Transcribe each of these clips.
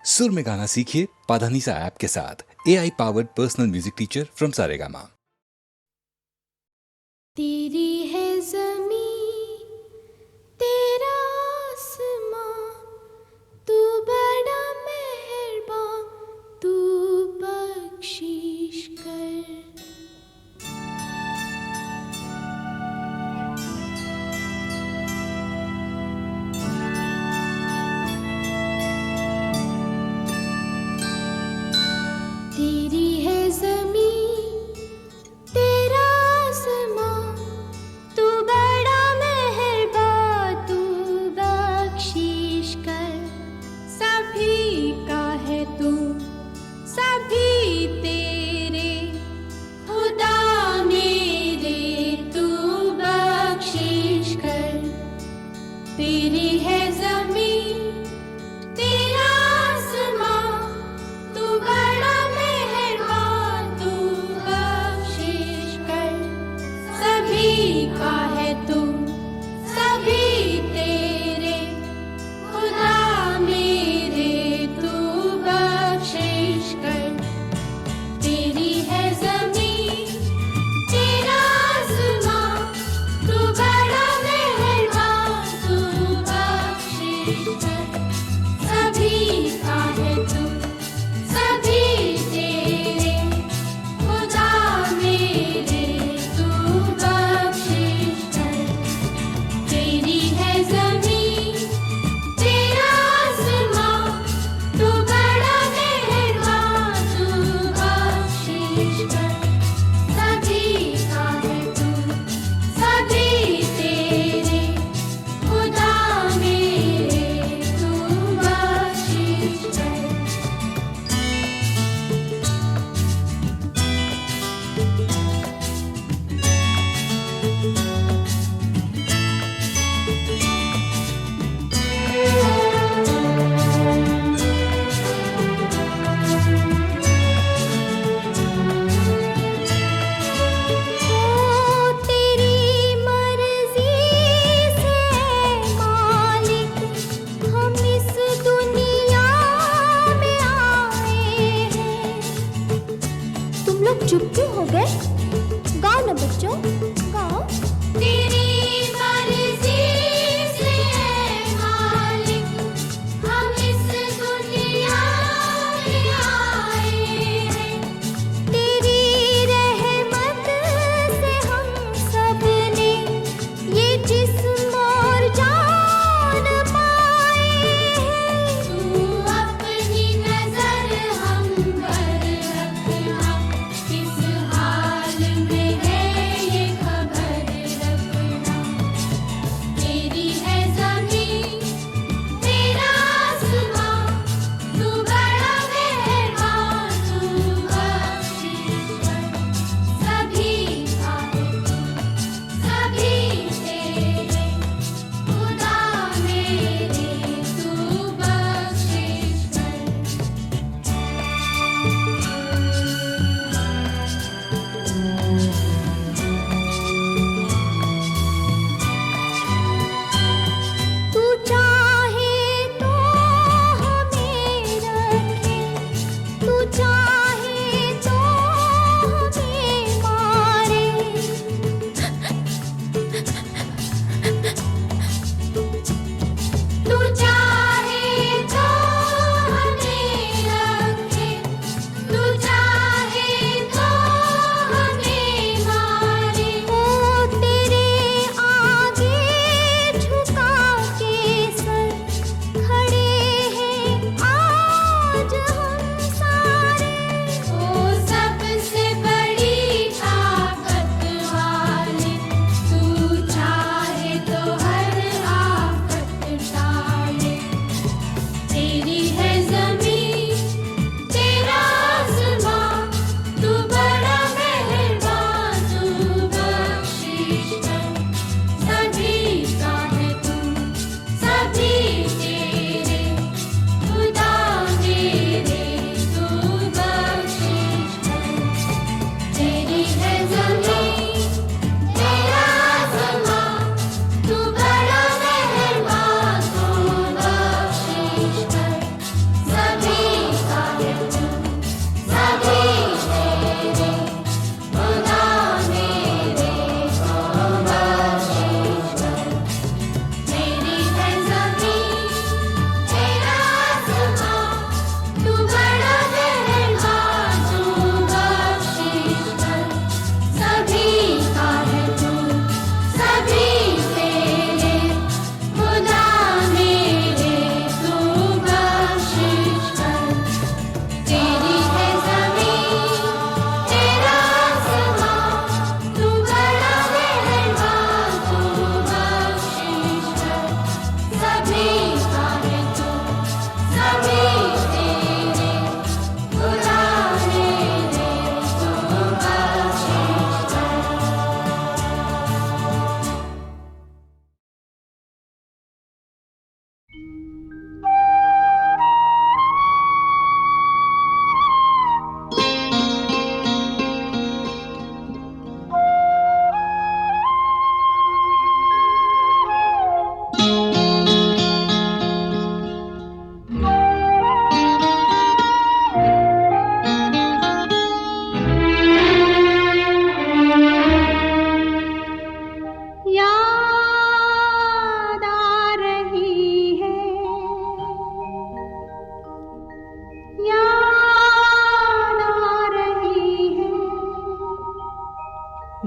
सुर में गाना सीखिए पाधानीसा ऐप के साथ। AI powered personal music teacher from Saregama. तेरी है ज़मीं तेरा आसमां, तू बड़ा मेहरबान, तू बख्शिश कर। तेरी है ज़मीं तेरा आसमां, तू बड़ा मेहरबान, तू बख्शिश कर। सभी का है तू, सभी तेरे, खुदा मेरे तू बख्शिश कर। तेरी है ज़मीं तेरा आसमां, तू बड़ा मेहरबान, तू बख्शिश कर। सभी का है तू, सभी तेरे, खुदा मेरे तू बख्शिश कर। तेरी है ज़मीं तेरा आसमां, तू बड़ा मेहरबान, तू बख्शिश कर। सभी का है तू, सभी तेरे, खुदा मेरे तू बख्शिश कर। तेरी है ज़मीं तेरा आसमां, तू बड़ा मेहरबान, तू बख्शिश कर। सभी का है तू, सभी तेरे, खुदा मेरे तू बख्शिश कर।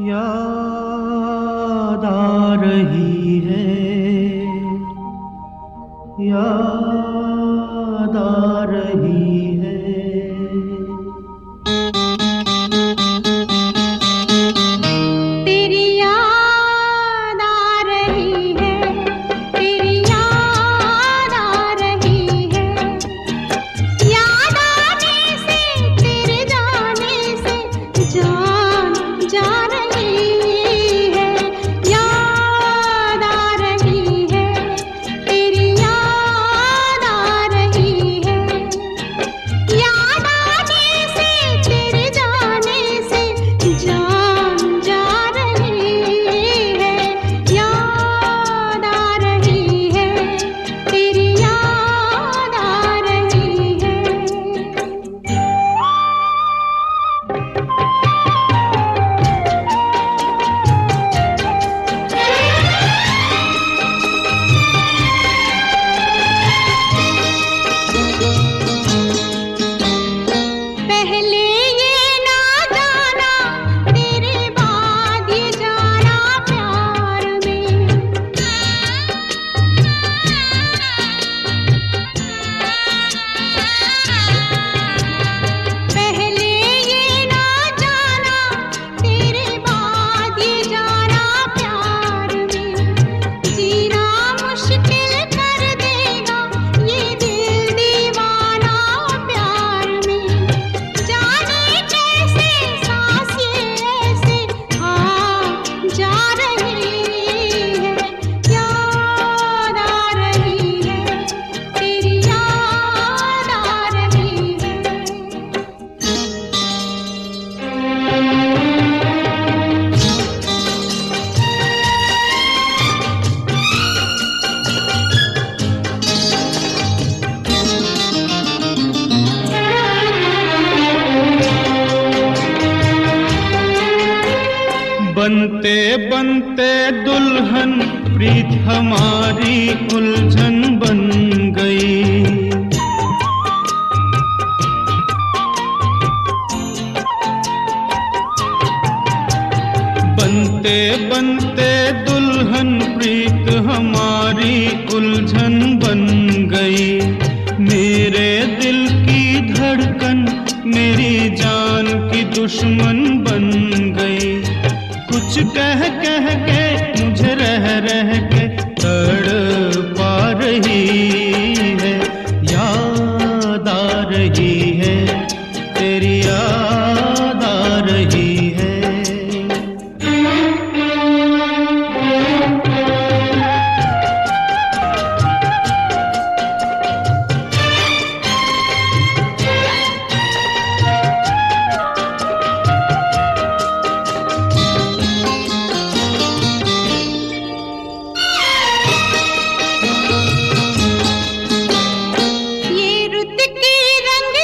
याद आ रही है, याद आ रही है। तेरी याद आ रही है, तेरी याद आ रही है। याद आने से तेरे जाने से जान जा रही है। याद आ रही है, तेरी याद आ रही है। याद आने से तेरे जाने से जान जा रही है। याद आ रही है, तेरी याद आ रही है। पहले ये ना जाना, तेरे बाद ये जाना प्यार में। पहले ये ना जाना, तेरे बाद ये जाना प्यार में। जीना मुश्किल कर देगा ये दिल दीवाना प्यार में। जाने कैसे सांस ये ऐसे जा रही है। याद आ रही है, तेरी याद आ रही है। बनते बनते दुल्हन प्रीत हमारी उलझन बन गई। बनते बनते दुल्हन प्रीत हमारी उलझन बन गई। मेरे दिल की धड़कन मेरी जान की दुश्मन बन गई। कुछ कह कह के मुझे रह रह के तड़पा रही है। याद आ रही है, तेरी याद आ रही है। ये रुत की रंग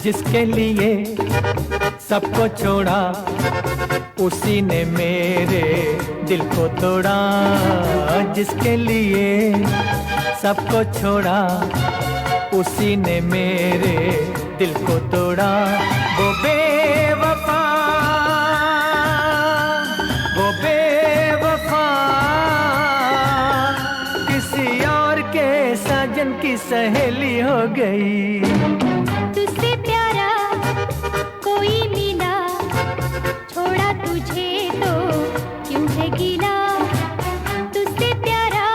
जिसके लिए सबको छोड़ा उसी ने मेरे दिल को तोड़ा। जिसके लिए सबको छोड़ा उसी ने मेरे दिल को तोड़ा। वो बेवफा, वो बेवफा किसी और के साजन की सहेली हो गई। तुझसे प्यारा कोई मिला, छोड़ा तुझे तो क्यों है गिला। तुझसे प्यारा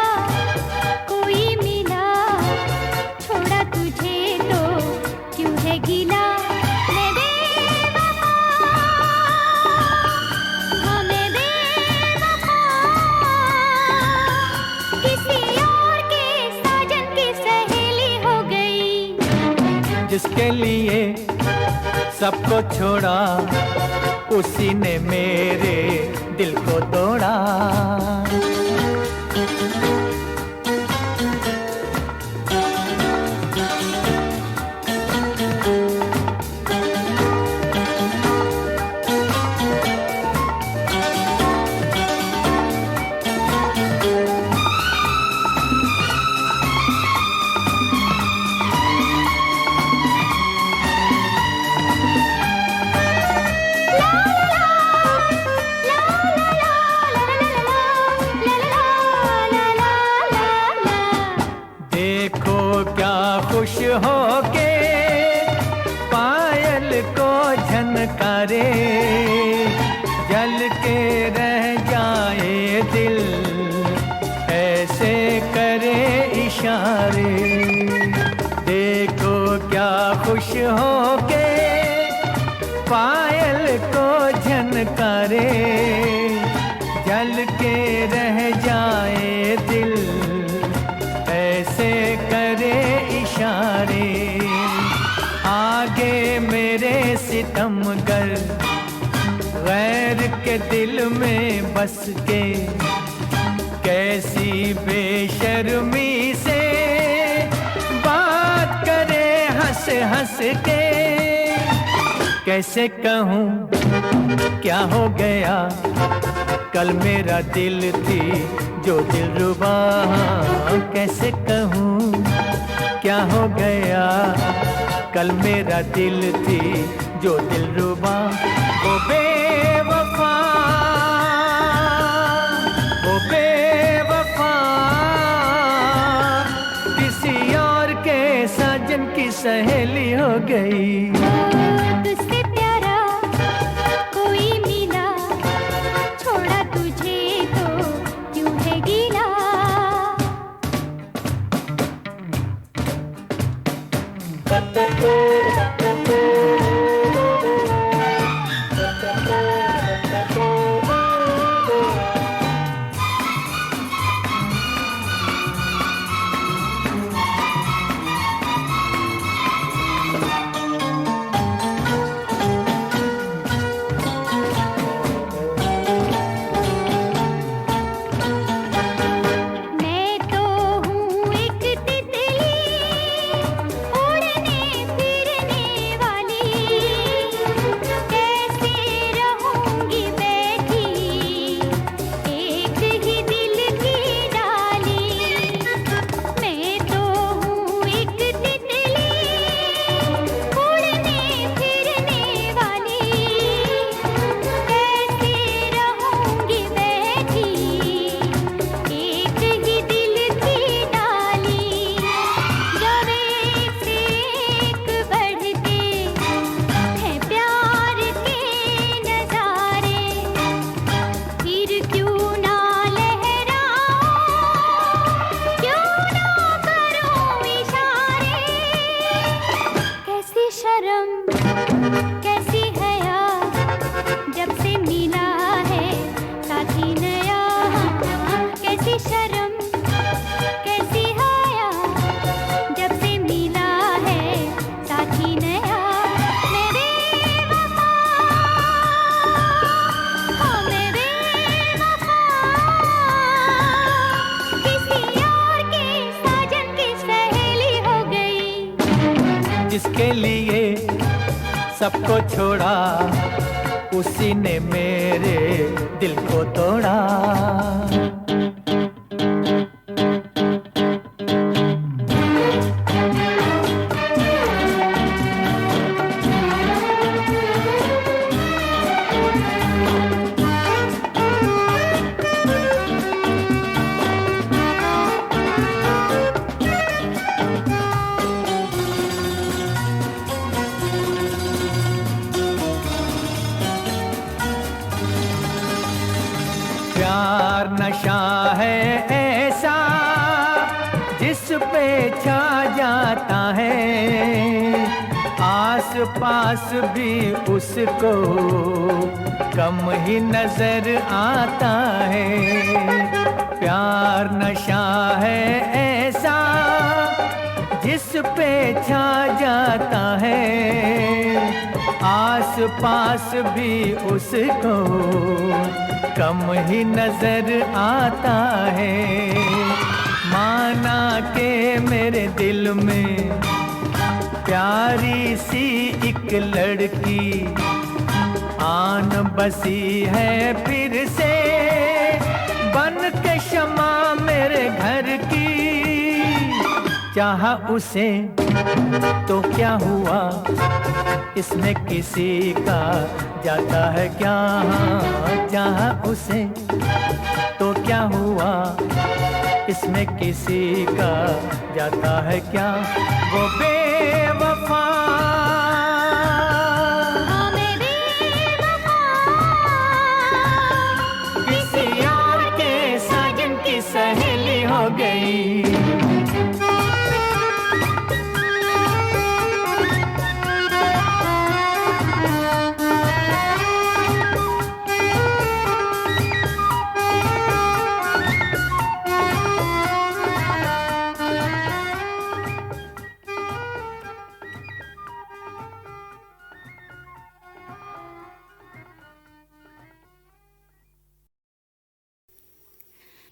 कोई मिला, छोड़ा तुझे तो क्यों है गिला। मैं बेवफा, हाँ मैं बेवफा किसी और के साजन की सहेली हो गई। जिसके लिए सबको छोड़ा उसी ने मेरे दिल को तोड़ा। देखो क्या खुश हो के पायल को झनकारे, जल के रह जाए दिल ऐसे करे इशारे। देखो क्या खुश हो के पायल को झनकारे, जल के रह जाए दिल ऐसे करे इशारे। आगे मेरे सितमगर गैर के दिल में बस के, कैसी बेशर्मी से बात करे हंस हंस के। कैसे कहूँ क्या हो गया, कल मेरा दिल थी जो दिलरुबा। कैसे कहूँ क्या हो गया, कल मेरा दिल थी जो दिलरुबा। वो बेवफा, वो बेवफा किसी और के साजन की सहेली हो गई। तुझसे प्यारा कोई मिला, छोड़ा तुझे तो क्यों है गिला। मैं तो हूँ एक तितली उड़ने फिरने वाली, कैसे रहूँगी बैठी एक ही दिल की डाली। मैं तो हूँ एक तितली उड़ने फिरने वाली, कैसे रहूँगी बैठी एक ही दिल की डाली। जब एक से एक बढ़ते हैं प्यार के नजारे, फिर क्यों ना लहराऊं, क्यों ना करूं इशारे। कैसी शर्म कैसी हया, जब से मिला है साथी नया। कैसी शर्म कैसी हया, जब से मिला है साथी नया। मैं बेवफा, हाँ मैं बेवफा किसी और के साजन की सहेली हो गई। जिसके लिए सबको छोड़ा, उसी ने मेरे दिल को तोड़ा। प्यार नशा है ऐसा जिस पे छा जाता है, आस पास भी उसको कम ही नजर आता है। प्यार नशा है ऐसा जिस पे छा जाता है, आस पास भी उसको कम ही नजर आता है। माना के मेरे दिल में प्यारी सी एक लड़की आन बसी है फिर से, बन के शमा मेरे घर की। चाहा उसे तो क्या हुआ, इसमें किसी का जाता है क्या। चाहा उसे तो क्या हुआ, इसमें किसी का जाता है क्या। वो बेवफा किसी यार के साजन की सहेली हो गई।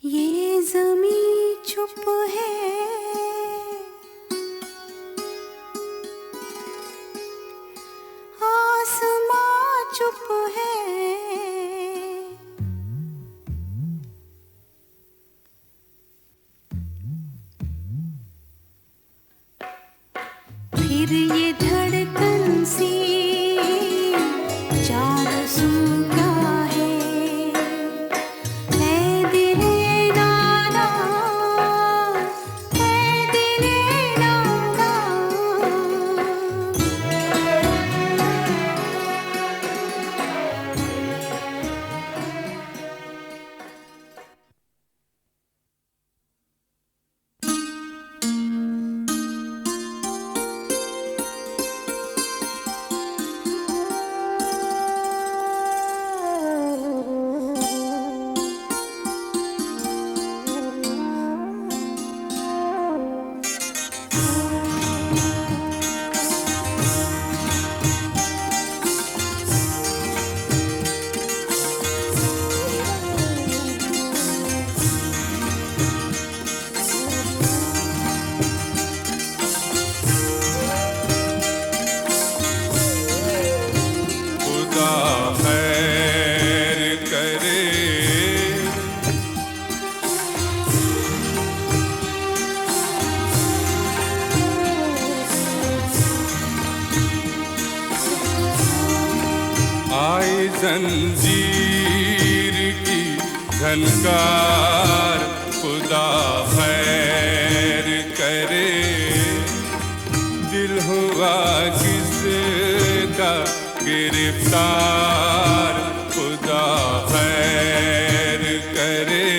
ये ज़मीं चुप है, आसमां चुप है, फिर ये धड़कन सी चारों सू क्या है। जंजीर की झनकार, खुदा खैर करे। दिल हुआ किसका गिरफ्तार, खुदा खैर करे।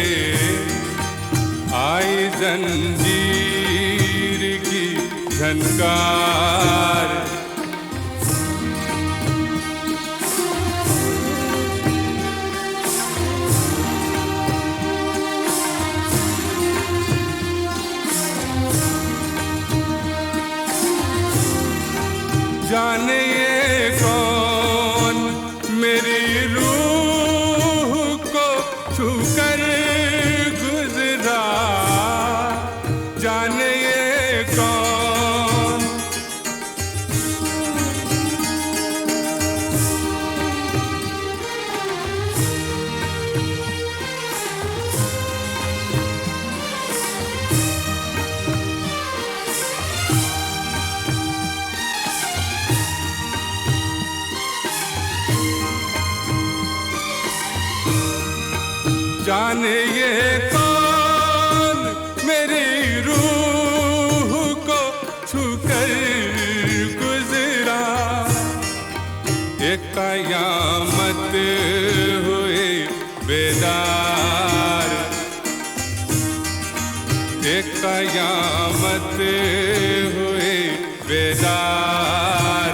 आई जंजीर की झनकार, जाने ये कौन मेरी रूह को छूकर गुजरा, जाने ये कौन जाने ये कौन मेरी रूह को छूकर गुजरा। एक कयामत हुई बेदार, एक कयामत हुई बेदार।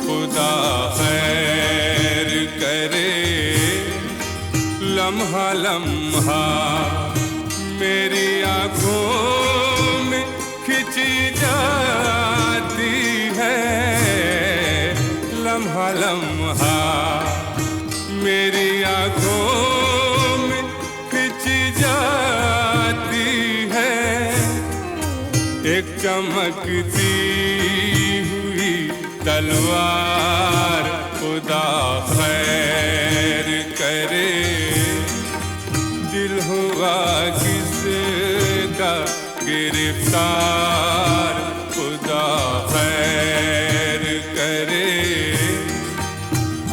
खुदा खैर करे लम्हा लम्हा मेरी आँखों में खिंची जाती है। लम्हा लम्हा मेरी आँखों में खिंची जाती है। एक चमकती हुई तलवार, खुदा खैर करे। दिल हुआ किसका गिरफ्तार, खुदा खैर करे।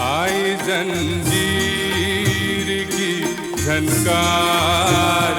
आई जंजीर की झनकार।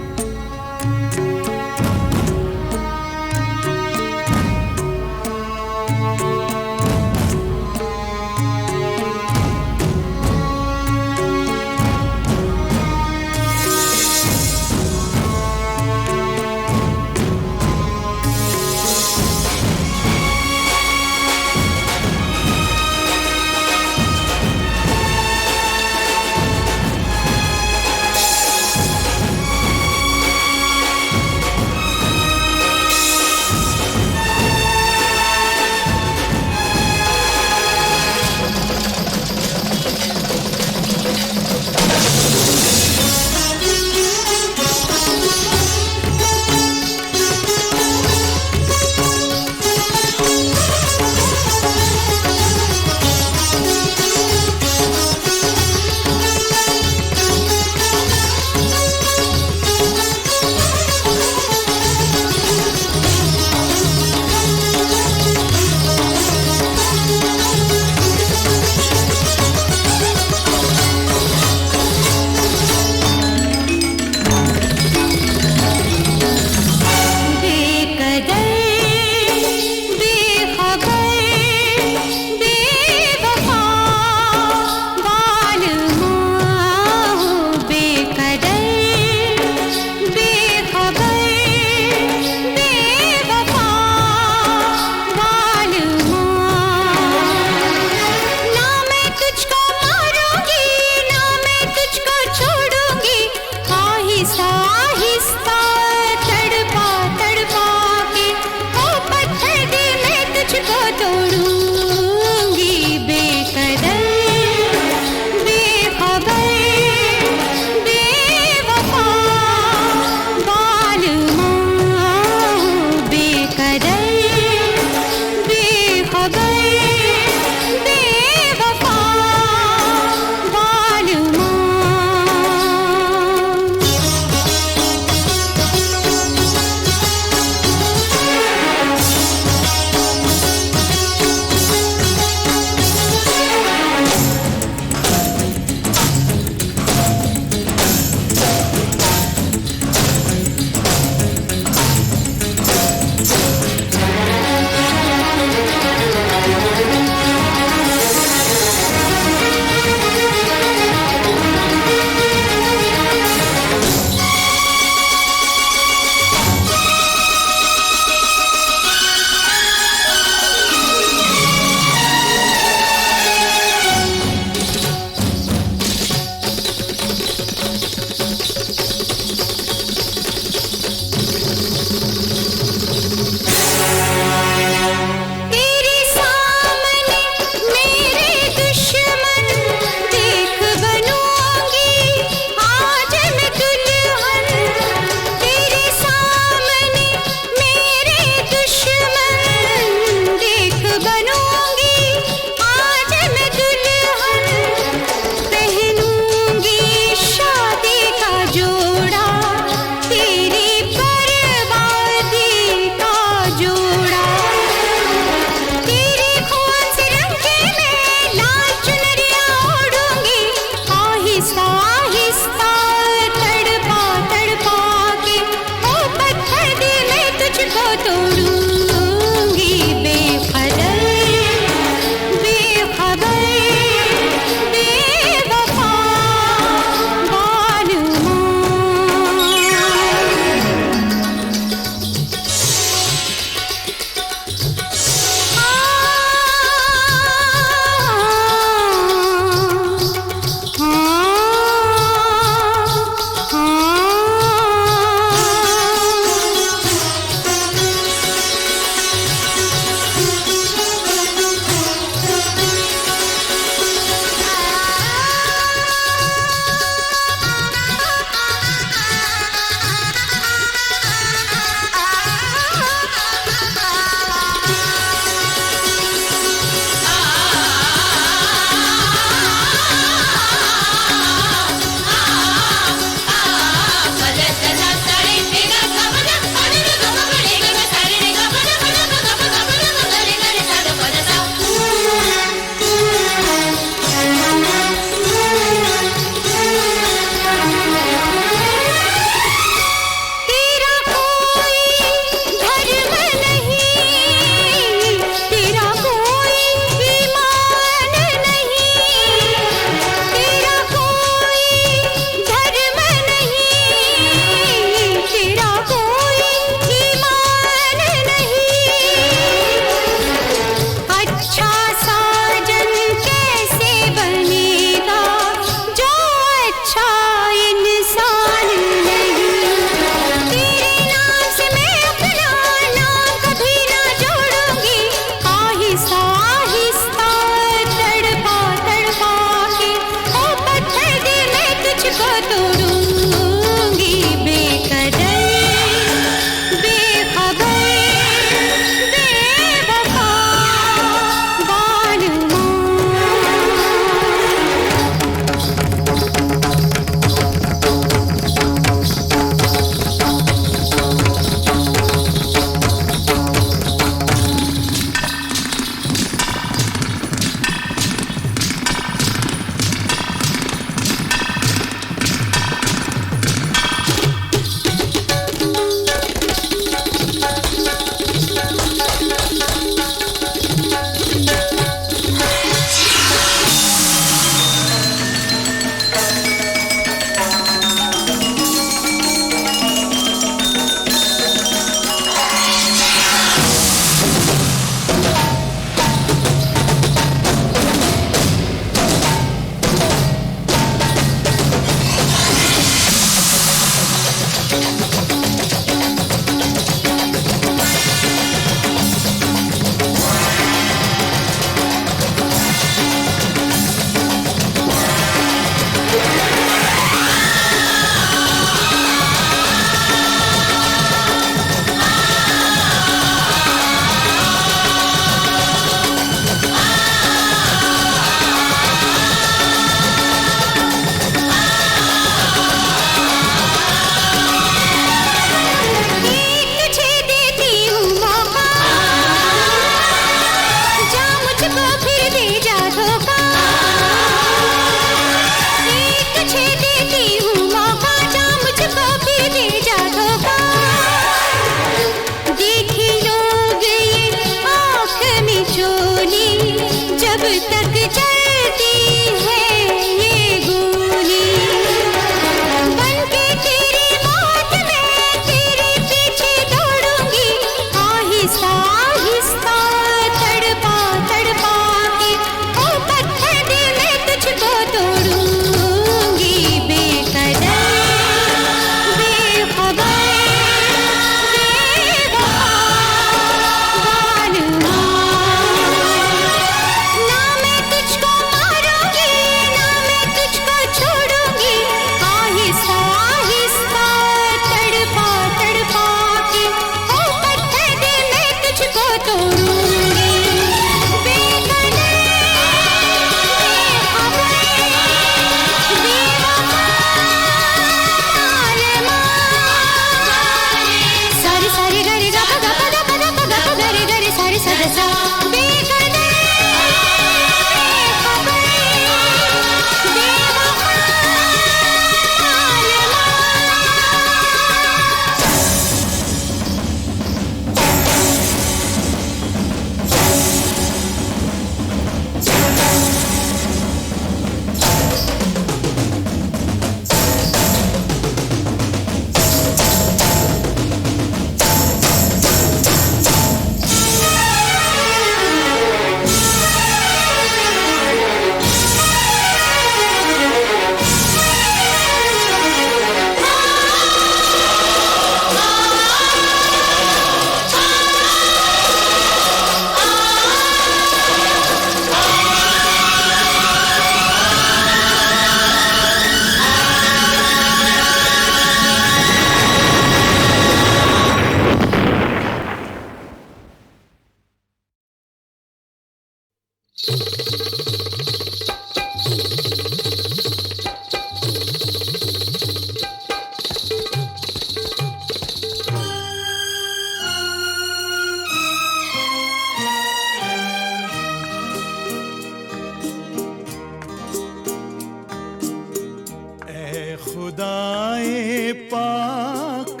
खुदाए पाक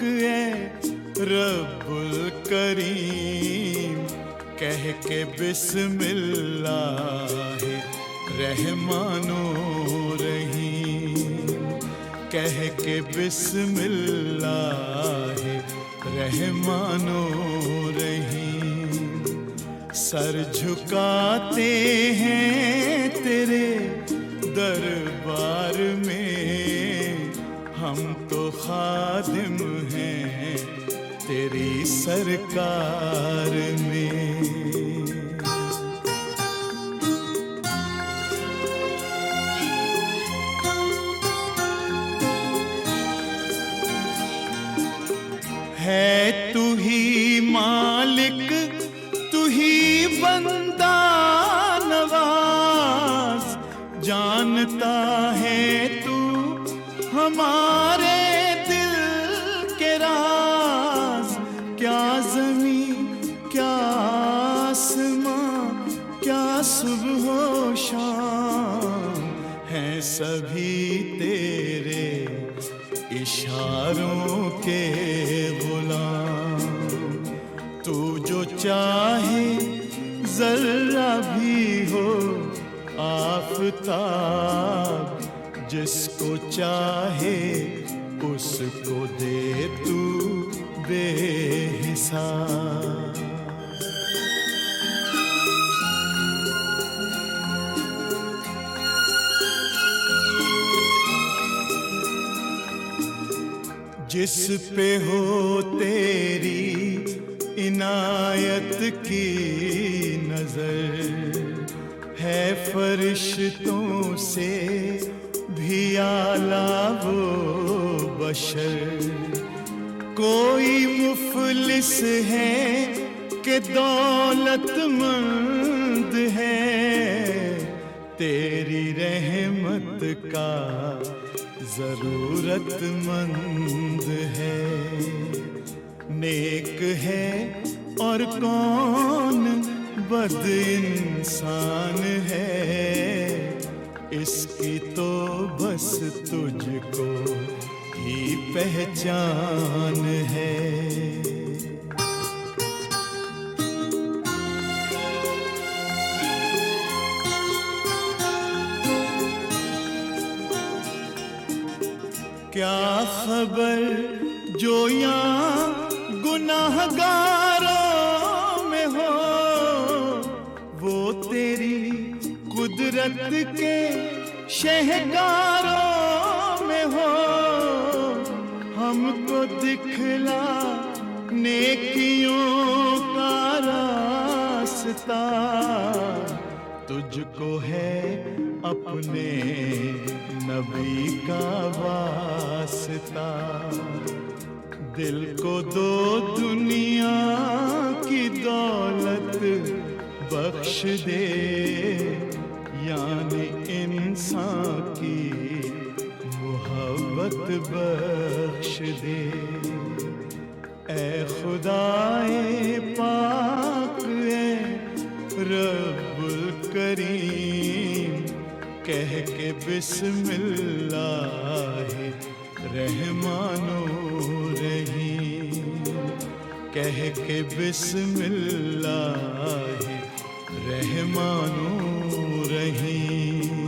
रब्बुल करीम कह के बिस्मिल्लाह रहमानो रहीम कह के बिस्मिल्लाह रहमानो रहीम सर झुकाते हैं तेरे दरबार में हम तो खादिम हैं तेरी सरकार में। है तू ही मालिक तू ही बंदा नवाज जानता है तू हमारे दिल के राज क्या ज़मीं क्या आसमां क्या सुबह हो शाम हैं सभी तेरे इशारों के गुलाम तू जो चाहे जर्रा भी हो आफताब जिसको चाहे उसको दे तू बेहिसाब। जिस पे हो तेरी इनायत की नजर है फरिश्तों से भी आला वो बशर कोई मुफलिस है कि दौलतमंद है तेरी रहमत का जरूरतमंद है नेक है और कौन बद इंसान है इसकी तो बस तुझको ही पहचान है। क्या खबर जो यहाँ गुनाहगारों में हो वो तेरी कुदरत के शहकारों में हो हमको दिखला नेकियों का रास्ता तुझको है अपने नबी का वास्ता दिल को दो दुनिया की दौलत बख्श दे यानी इंसान की मोहब्बत बख्श दे। ऐ खुदाए पाक रब्बुल करीम कह के बिस्मिल्लाह रहमानो रहीम कह के बिस्मिल्लाह रहमानो रहीम।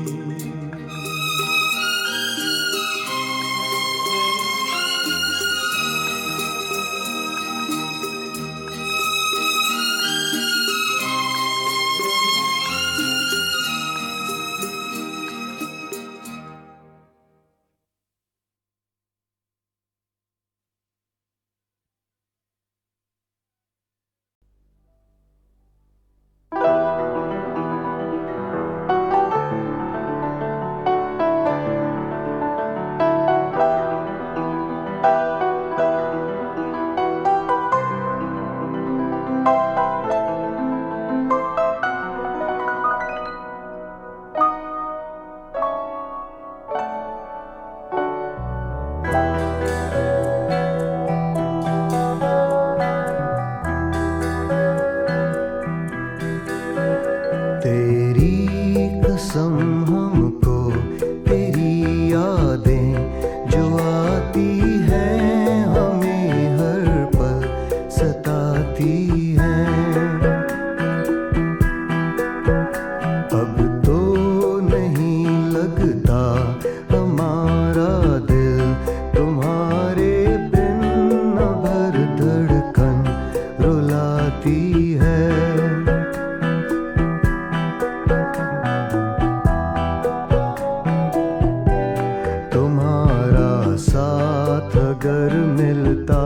जलता हमारा दिल, तुम्हारे बिन न भर धड़कन रुलाती है। तुम्हारा साथ अगर मिलता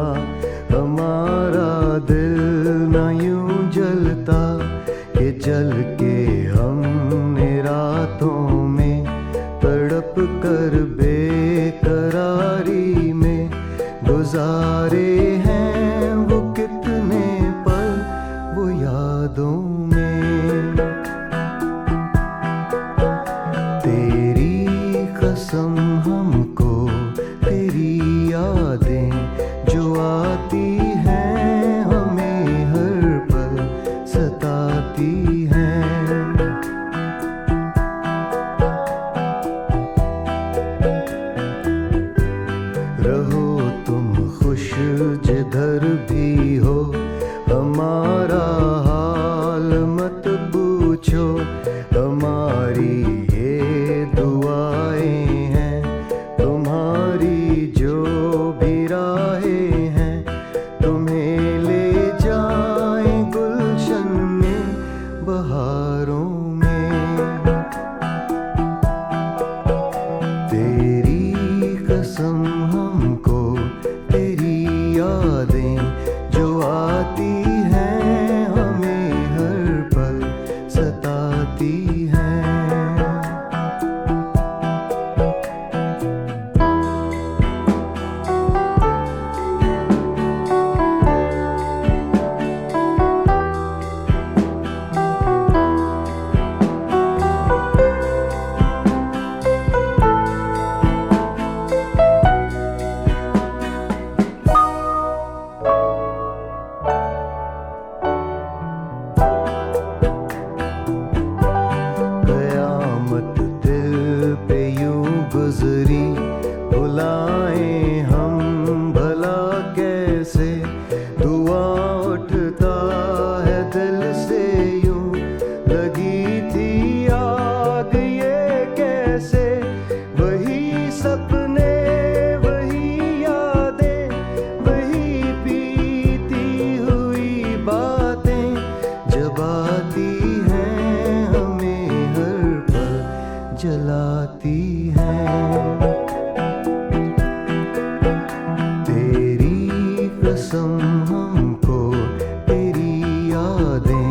हमारा दिल न यूं जलता, कि जल के हमने रातों में तड़प कर बेकरारी में गुजारे हैं वो कितने पल वो यादों में। तेरी कसम हमको तेरी यादें जो आती हैं हमें हर पल सताती हैं। रहो तुम खुश जिधर भी हो, हमारा हाल मत पूछो, हमारी ये दुआएं हैं, तुम्हारी जो भी राहें हैं, तुम्हें ले जाएं गुलशन में बहारों में। तेरी कसम हमको तेरी यादें जो आती हैं हमें हर पल सताती हैं। कयामत दिल पे यूं गुजरी, बुलाएं हम भला कैसे, दुआ उठता है दिल से यूं, लगी थी आग ये कैसे, वही सपने वही यादें, वही बीती हुई बातें, जब आती हैं हमें हर पल जलाती हैं। तेरी कसम हमको तेरी यादें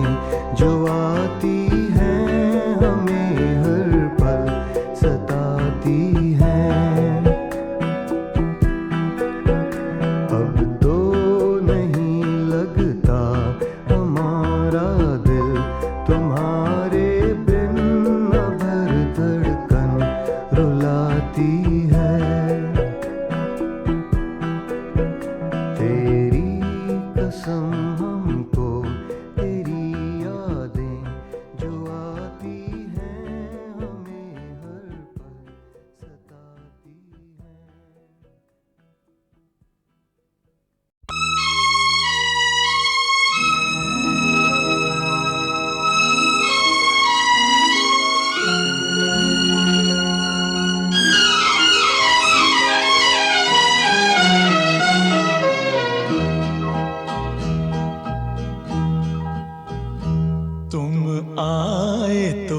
जो आती हैं हमें हर पल सताती हैं। अब तो नहीं लगता हमारा दिल, तुम्हारे बिन न भर धड़कन रुलाती है। तेरी कसम हमको तेरी यादें जो आती हैं हमें हर पल सताती हैं। तुम आए तो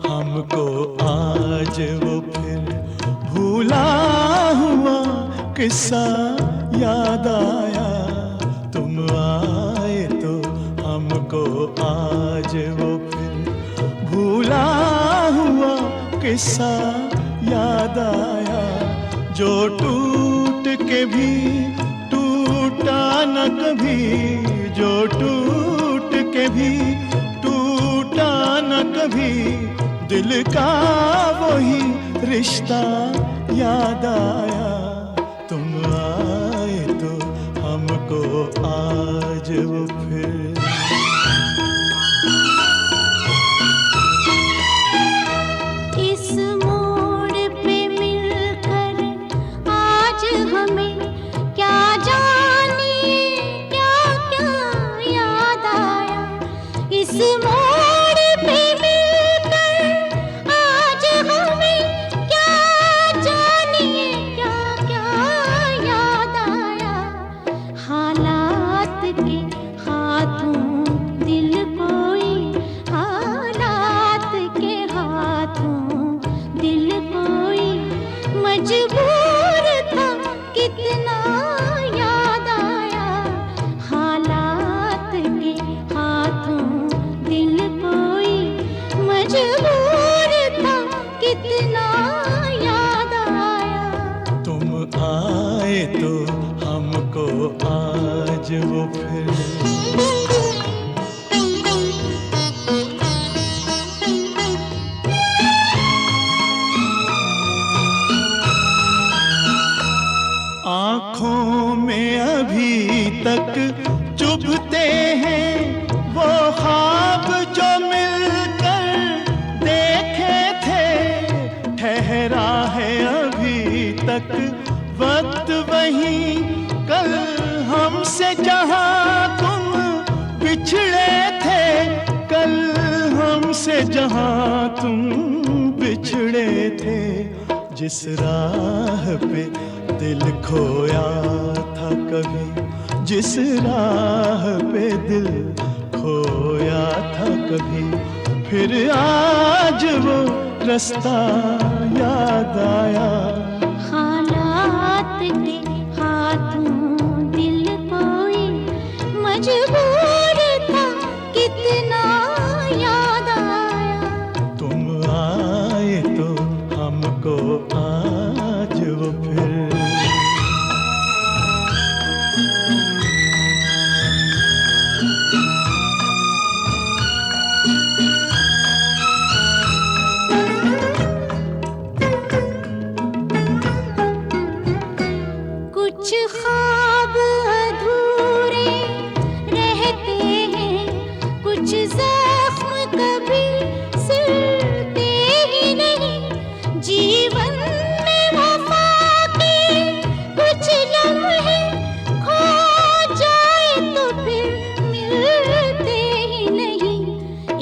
हमको आज वो फिर भूला हुआ किस्सा याद आया। तुम आए तो हमको आज वो फिर भूला हुआ किस्सा याद आया, जो टूट के भी टूटा न कभी, जो टूट के भी टूटा न कभी, दिल का वही रिश्ता याद आया। तुम आए तो हमको आज वो फिर इस मोड़ पे मिलकर आज हमें क्या जाने क्या क्या याद आया। इस मोड़ पे मिलकर आज हमें क्या मजबूर था कितना याद आया, हालात के हाथों दिल कोई मजबूर था कितना याद आया। तुम आए तो हमको आज वो फिर आँखों में अभी तक चुभते हैं वो ख्वाब जो मिलकर देखे थे, ठहरा है अभी तक वक्त वही कल हमसे जहाँ तुम बिछड़े थे, कल हमसे जहाँ तुम बिछड़े थे। जिस राह पे दिल खोया था कभी, जिस राह पे दिल खोया था कभी, फिर आज वो रास्ता याद आया। हालात के हाथों दिल कोई मजबूर था कितना याद आया। तुम आए तो हमको आज वो फिर कुछ ख्वाब अधूरे रहते हैं, कुछ जख्म कभी सिलते ही नहीं। जीवन में वफा के कुछ लम्हे खो जाए तो फिर मिलते ही नहीं।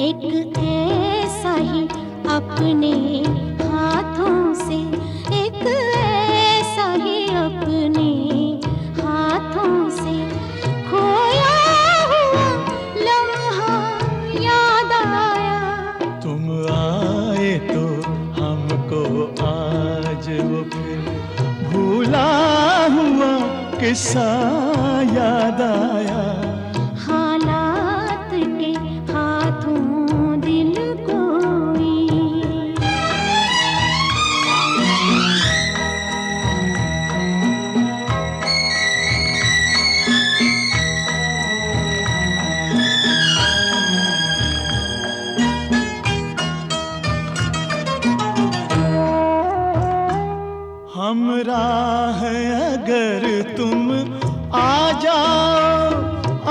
एक ऐसा ही अपने हाथों से, एक ऐसा ही अपने हाथों से खोया हुआ लम्हा याद आया। तुम आए तो हमको आज वो फिर भूला हुआ किस्सा याद आया। हालात के हाथों दिल कोई हमराह अगर तुम आ जाओ,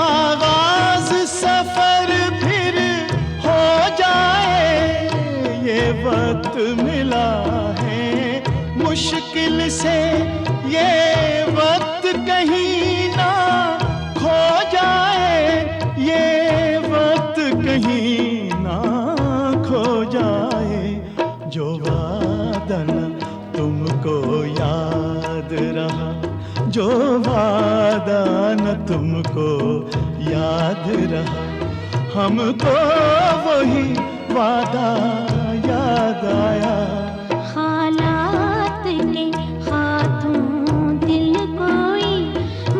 आगाज सफर फिर हो जाए। ये वक्त मिला है मुश्किल से, ये वक्त कहीं ना खो जाए, ये वक्त कहीं ना खो जाए। जो वादा न तुमको याद रहा, जो वादा न तुमको याद रहा, हमको वही वादा याद आया। हालात के हाथों दिल कोई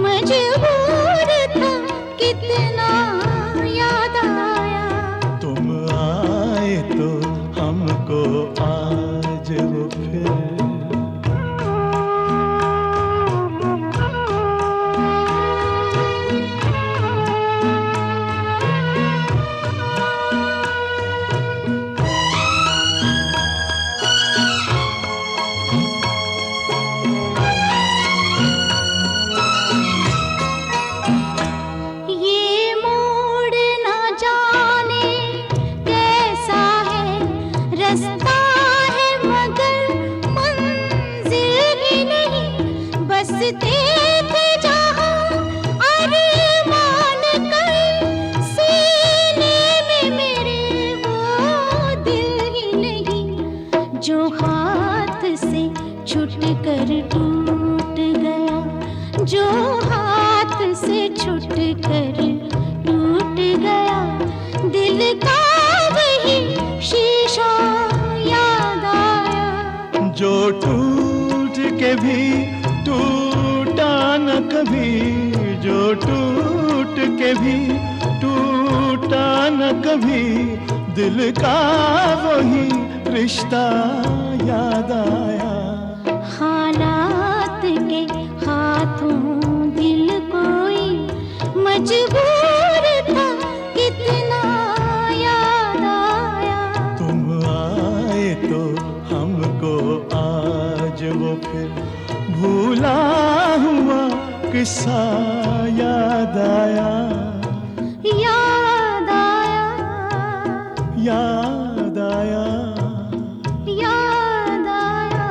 मजबूर था कितना याद आया। तुम आए तो हमको आज वो फिर ये मोड़ ना जाने कैसा है, रास्ता है मगर मंजिल ही नहीं। बसते थे जहाँ अरमान कर, सीने में मेरे वो दिल ही नहीं। जो हाथ से छूट कर टूट गया, जो हाथ से छूट कर टूट गया, दिल का वही शीशा याद आया। जो टूट के भी टूटा न कभी, जो टूट के भी टूटा न कभी, दिल का वही रिश्ता याद आया। हालात के हाथों दिल कोई मजबूर था, कितना याद आया। तुम आए तो हमको आज वो फिर भूला हुआ किस्सा याद आया। याद आया, याद आया। याद आया।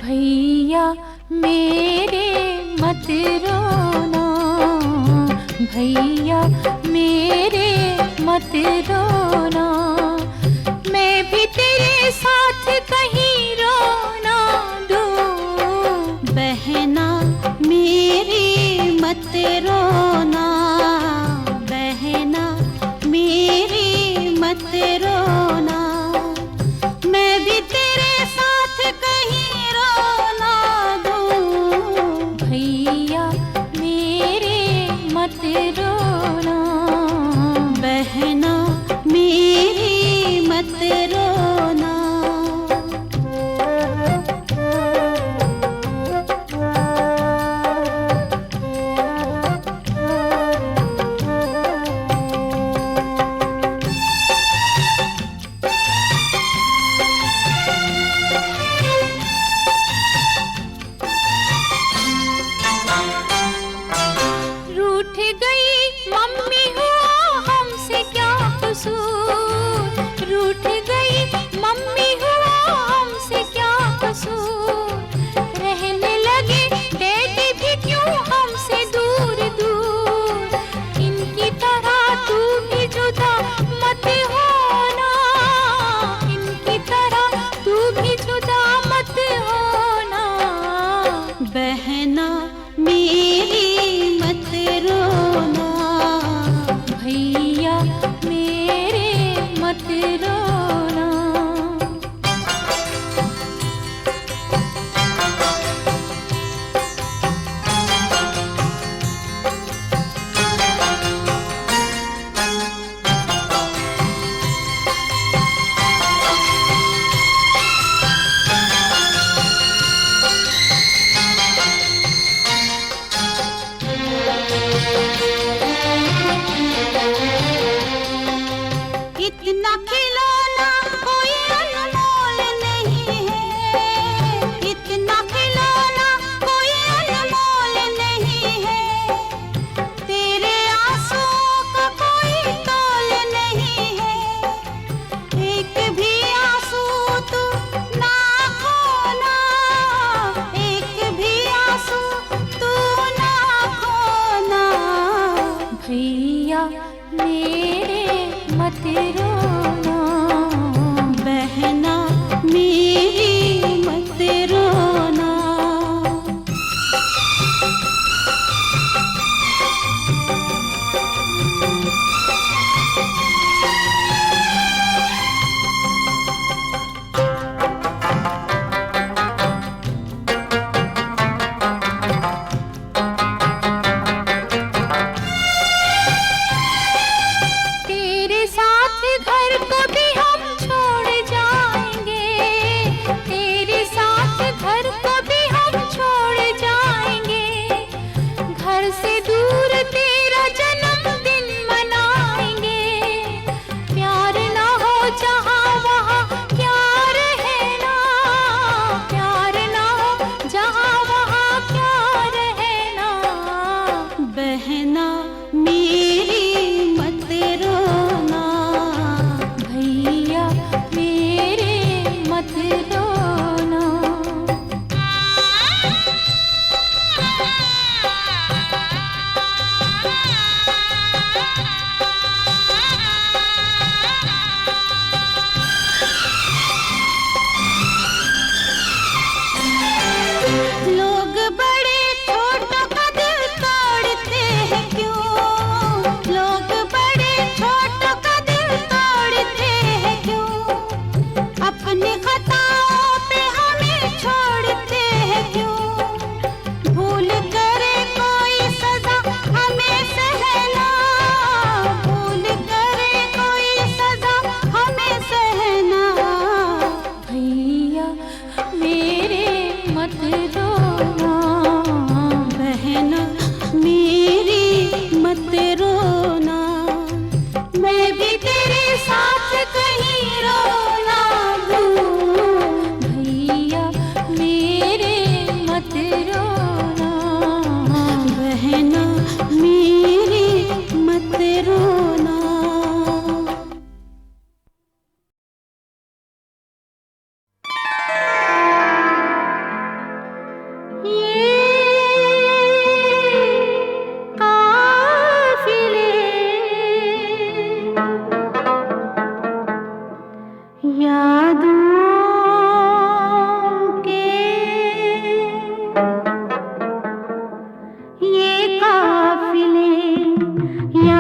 भैया मेरे मत रोना, भैया मेरे मत रोना, मैं भी तेरे साथ कहीं रोना दूं। बहना मेरी मत रोना, बहना मेरी मत रोना, मैं भी तेरे साथ कहीं रोना दूं। भैया मेरे मत रोना, बहना मेरी मत रोना। रूठ गई मम्मी हुआ हमसे क्या कसूर, रूठ गई मम्मी हुआ हमसे क्या कसूर, रहने लगे डैडी भी क्यों हमसे दूर दूर, इनकी तरह तू भी जुदा मत होना, इनकी तरह तू भी जुदा मत होना। बहना मेरी मत रोना, भैया मेरे मत रोना। इतना खिलौना कोई अनमोल नहीं है, इतना खिलौना कोई अनमोल नहीं है, तेरे आंसुओं का कोई तोल नहीं है, एक भी आंसू तू ना खोना, एक भी आंसू तू ना खोना। भैया मेरे मत रोना, बहना मेरी मत रोना। तेरे साथ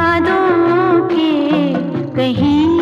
यादों के कहीं